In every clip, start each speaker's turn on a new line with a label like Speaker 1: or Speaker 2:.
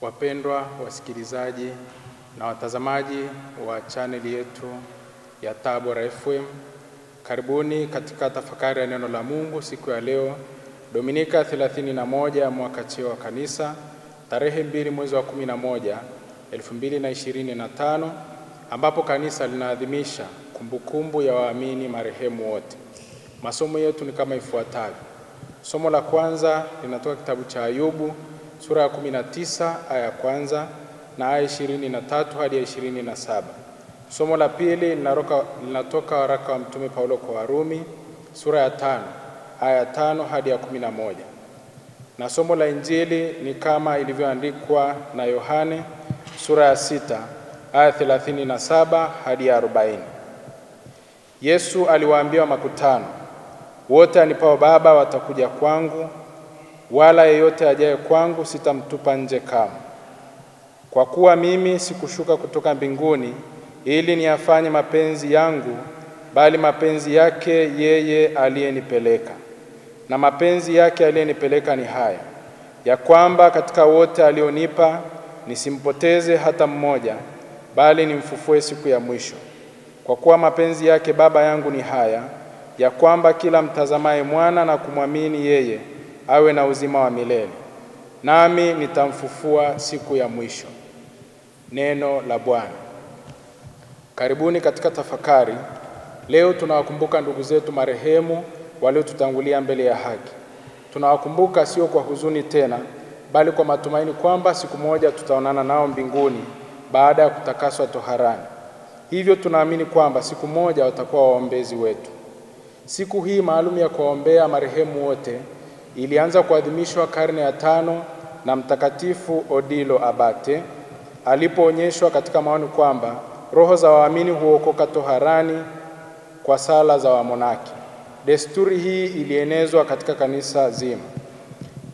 Speaker 1: Wapendwa wasikilizaji na watazamaji wa chaneli yetu ya Tabora FM, karibuni katika tafakari ya neno la Mungu siku ya leo, Dominika 31 mwaka C wa Kanisa, tarehe 2 mwezi wa 11 2025, ambapo kanisa linaadhimisha kumbukumbu ya waamini marehemu wote. Masomo yetu ni kama ifuatavyo. Somo la kwanza linatoka kitabu cha Ayubu sura ya 19 aya ya kwanza na aya 23 hadi 27. Somo la pili linatoka waraka wa Mtume Paulo kwa Warumi sura ya 5 aya 5 hadi ya 11. Na somo la Injili ni kama ilivyoandikwa na Yohane sura ya 6 aya 37 hadi ya 40. Yesu aliwaambia makutano, wote anipao Baba watakuja kwangu, wala yeyote ajaye kwangu sitamtupa nje kamwe. Kwa kuwa mimi sikushuka kutoka mbinguni ili niyafanye mapenzi yangu, bali mapenzi yake yeye aliyenipeleka. Na mapenzi yake aliyenipeleka ni haya, ya kwamba katika wote alionipa nisimpoteze hata mmoja, bali nimfufue siku ya mwisho. Kwa kuwa mapenzi yake Baba yangu ni haya, ya kwamba kila mtazamaye Mwana na kumwamini yeye awe na uzima wa milele, nami nitamfufua siku ya mwisho. Neno la Bwana. Karibuni katika tafakari. Leo tunawakumbuka ndugu zetu marehemu waliotutangulia mbele ya haki. Tunawakumbuka sio kwa huzuni tena, bali kwa matumaini kwamba siku moja tutaonana nao mbinguni baada ya kutakaswa toharani. Hivyo tunaamini kwamba siku moja watakuwa waombezi wetu. Siku hii maalum ya kuwaombea marehemu wote ilianza kuadhimishwa karne ya 5 na Mtakatifu Odilo Abate alipoonyeshwa katika maoni kwamba roho za waamini huokoka toharani kwa sala za wamonaki. Desturi hii ilienezwa katika kanisa zima.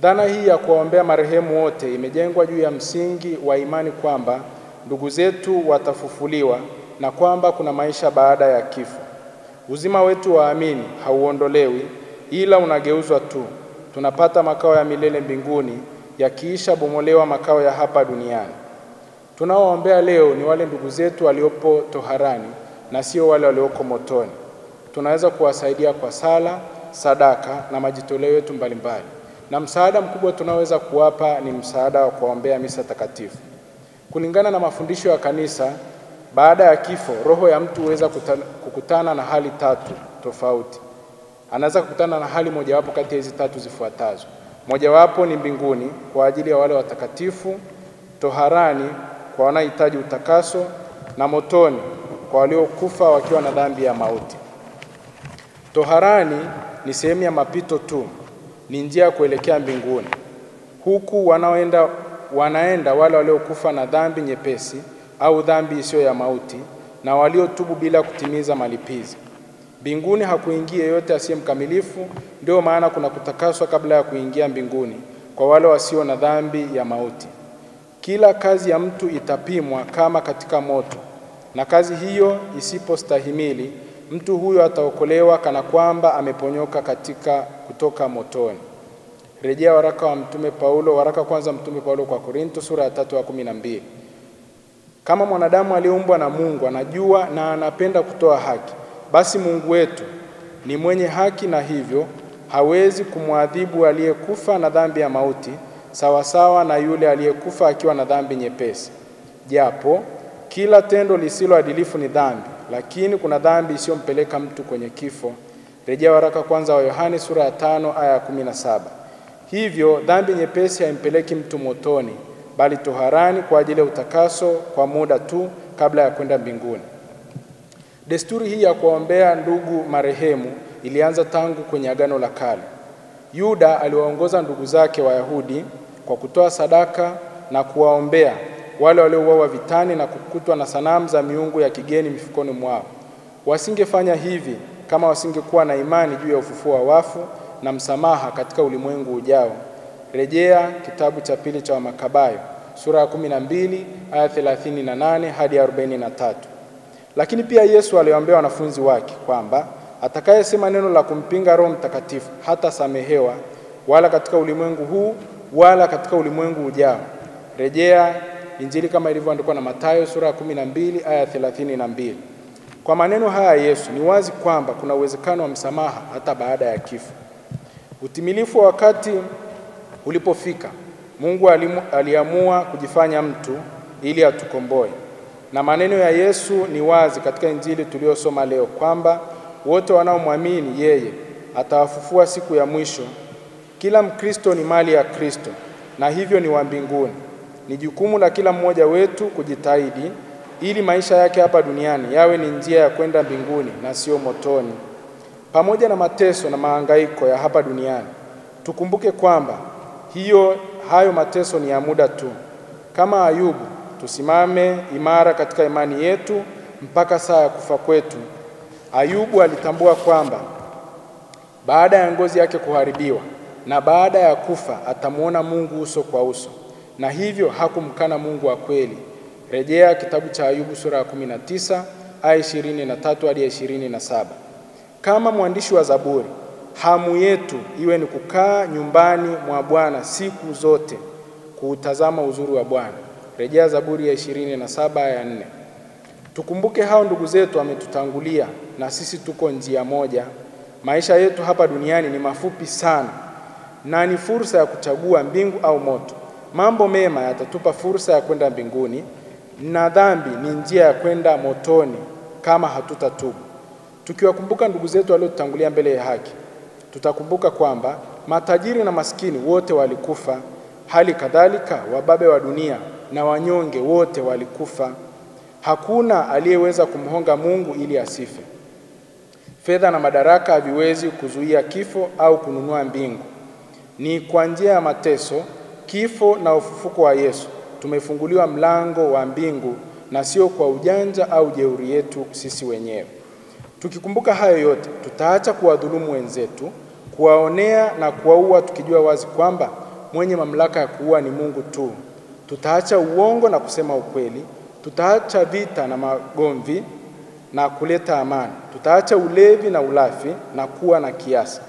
Speaker 1: Dhana hii ya kuwaombea marehemu wote imejengwa juu ya msingi wa imani kwamba ndugu zetu watafufuliwa na kwamba kuna maisha baada ya kifo. Uzima wetu waamini hauondolewi, ila unageuzwa tu. Tunapata makao ya milele mbinguni yakiisha bomolewa makao ya hapa duniani. Tunaoombea leo ni wale ndugu zetu waliopo toharani na sio wale walioko motoni. Tunaweza kuwasaidia kwa sala, sadaka na majitoleo yetu mbalimbali. Na msaada mkubwa tunaweza kuwapa ni msaada wa kuombea misa takatifu. Kulingana na mafundisho ya kanisa, baada ya kifo roho ya mtu huweza kukutana na hali 3 tofauti. Anaweza kukutana na hali mojawapo kati ya hizi 3 zifuatazo. Mojawapo ni mbinguni kwa ajili ya wale watakatifu, toharani kwa wanaohitaji utakaso, na motoni kwa waliokufa wakiwa na dhambi ya mauti. Toharani ni sehemu ya mapito tu, ni njia ya kuelekea mbinguni. Huku wanaenda wale waliokufa na dhambi nyepesi au dhambi isiyo ya mauti na waliotubu bila kutimiza malipizi. Mbinguni hakuingia yeyote asiye mkamilifu, ndio maana kuna kutakaswa kabla ya kuingia mbinguni kwa wale wasio na dhambi ya mauti. Kila kazi ya mtu itapimwa kama katika moto, na kazi hiyo isipostahimili, mtu huyo ataokolewa kana kwamba ameponyoka kutoka motoni. Rejea waraka kwanza Mtume Paulo kwa Korinto sura ya 3:12. Kama mwanadamu aliumbwa na Mungu anajua na anapenda kutoa haki, basi Mungu wetu ni mwenye haki, na hivyo hawezi kumwadhibu aliyekufa na dhambi ya mauti sawasawa na yule aliyekufa akiwa na dhambi nyepesi. Japo kila tendo lisiloadilifu ni dhambi, lakini kuna dhambi isiyompeleka mtu kwenye kifo. Rejea waraka kwanza wa Yohane sura ya 5 aya 17. Hivyo dhambi nyepesi haimpeleki mtu motoni, bali toharani kwa ajili ya utakaso kwa muda tu kabla ya kwenda mbinguni. Desturi hii ya kuombea ndugu marehemu ilianza tangu kwenye Agano la Kale. Yuda aliwaongoza ndugu zake Wayahudi kwa kutoa sadaka na kuwaombea wale waliouawa vitani na kukutwa na sanamu za miungu ya kigeni mifukoni mwao. Wasingefanya hivi kama wasingekuwa na imani juu ya ufufuo wa wafu na msamaha katika ulimwengu ujao. Rejea kitabu cha pili cha Makabayo sura ya 12 aya 38 hadi 43. Lakini pia Yesu aliwaambia wanafunzi wake kwamba atakayesema neno la kumpinga Roho Mtakatifu hata samehewa, wala katika ulimwengu huu wala katika ulimwengu ujao. Rejea Injili kama ilivyoandikwa na Mathayo sura ya 12 aya 32. Kwa maneno haya Yesu ni wazi kwamba kuna uwezekano wa msamaha hata baada ya kifo. Utimilifu wa wakati ulipofika, Mungu aliamua kujifanya mtu ili atukomboe. Na maneno ya Yesu ni wazi katika Injili tuliyosoma leo kwamba wote wanaomwamini yeye atawafufua siku ya mwisho. Kila Mkristo ni mali ya Kristo na hivyo ni wa mbinguni. Ni jukumu la kila mmoja wetu kujitahidi ili maisha yake hapa duniani yawe ni njia ya kwenda mbinguni na sio motoni. Pamoja na mateso na mahangaiko ya hapa duniani, tukumbuke kwamba hayo mateso ni ya muda tu. Kama Ayubu, tusimame imara katika imani yetu mpaka saa ya kufa kwetu. Ayubu alitambua kwamba baada ya ngozi yake kuharibiwa na baada ya kufa atamuona Mungu uso kwa uso, na hivyo hakumkana Mungu wa kweli. Rejea kitabu cha Ayubu sura ya 19 aya 23 hadi 27. Kama mwandishi wa Zaburi, hamu yetu iwe ni kukaa nyumbani mwa Bwana siku zote, kuutazama uzuri wa Bwana. Rejea Zaburi ya 27 aya 4. Tukumbuke hao ndugu zetu wametutangulia na sisi tuko njia moja. Maisha yetu hapa duniani ni mafupi sana na ni fursa ya kuchagua mbingu au moto. Mambo mema yatatupa fursa ya kwenda mbinguni na dhambi ni njia ya kwenda motoni kama hatutatubu. Tukiwakumbuka ndugu zetu waliotutangulia mbele ya haki, tutakumbuka kwamba matajiri na maskini wote walikufa, hali kadhalika wababe wa dunia na wanyonge wote walikufa. Hakuna aliyeweza kumhonga Mungu ili asife. Fedha na madaraka haviwezi kuzuia kifo au kununua mbingu. Ni kwa njia ya mateso, kifo na ufufuko wa Yesu tumefunguliwa mlango wa mbingu na sio kwa ujanja au jeuri yetu sisi wenyewe. Tukikumbuka hayo yote, tutaacha kuwadhulumu wenzetu, kuwaonea na kuwaua, tukijua wazi kwamba mwenye mamlaka ya kuua ni Mungu tu. Tutaacha uongo na kusema ukweli. Tutaacha vita na magomvi na kuleta amani. Tutaacha ulevi na ulafi na kuwa na kiasi.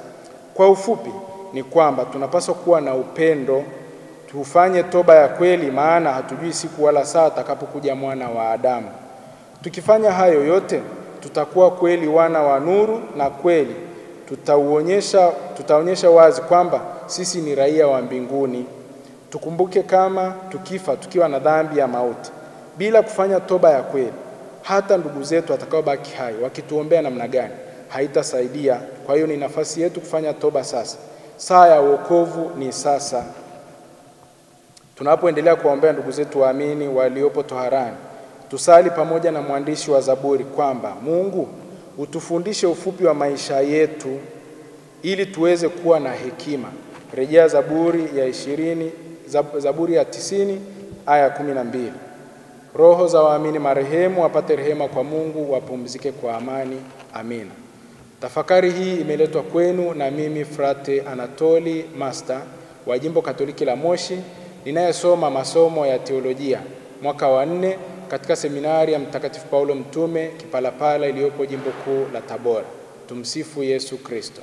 Speaker 1: Kwa ufupi ni kwamba tunapaswa kuwa na upendo. Tufanye toba ya kweli, maana hatujui siku wala saa atakapokuja mwana wa Adamu. Tukifanya hayo yote, tutakuwa kweli wana wa nuru, na kweli tutaonyesha wazi kwamba sisi ni raia wa mbinguni. Tukumbuke kama tukifa tukiwa na dhambi ya mauti bila kufanya toba ya kweli, hata ndugu zetu atakaobaki hai wakituombea namna gani haitasaidia. Kwa hiyo ni nafasi yetu kufanya toba sasa. Saa ya wokovu ni sasa. Tunapoendelea kuombea ndugu zetu waamini waliopo toharani, tusali pamoja na mwandishi wa Zaburi kwamba Mungu utufundishe ufupi wa maisha yetu ili tuweze kuwa na hekima. Rejea Zaburi ya 90 aya 12. Roho za waamini marehemu wapate rehema kwa Mungu, wapumzike kwa amani. Amina. Tafakari hii imeletwa kwenu na mimi Frate Anatoli Master wa Jimbo Katoliki la Moshi, ninayesoma masomo ya teolojia mwaka wa 4 katika seminari ya Mtakatifu Paulo Mtume Kipalapala iliyopo Jimbo Kuu la Tabora. Tumsifu Yesu Kristo.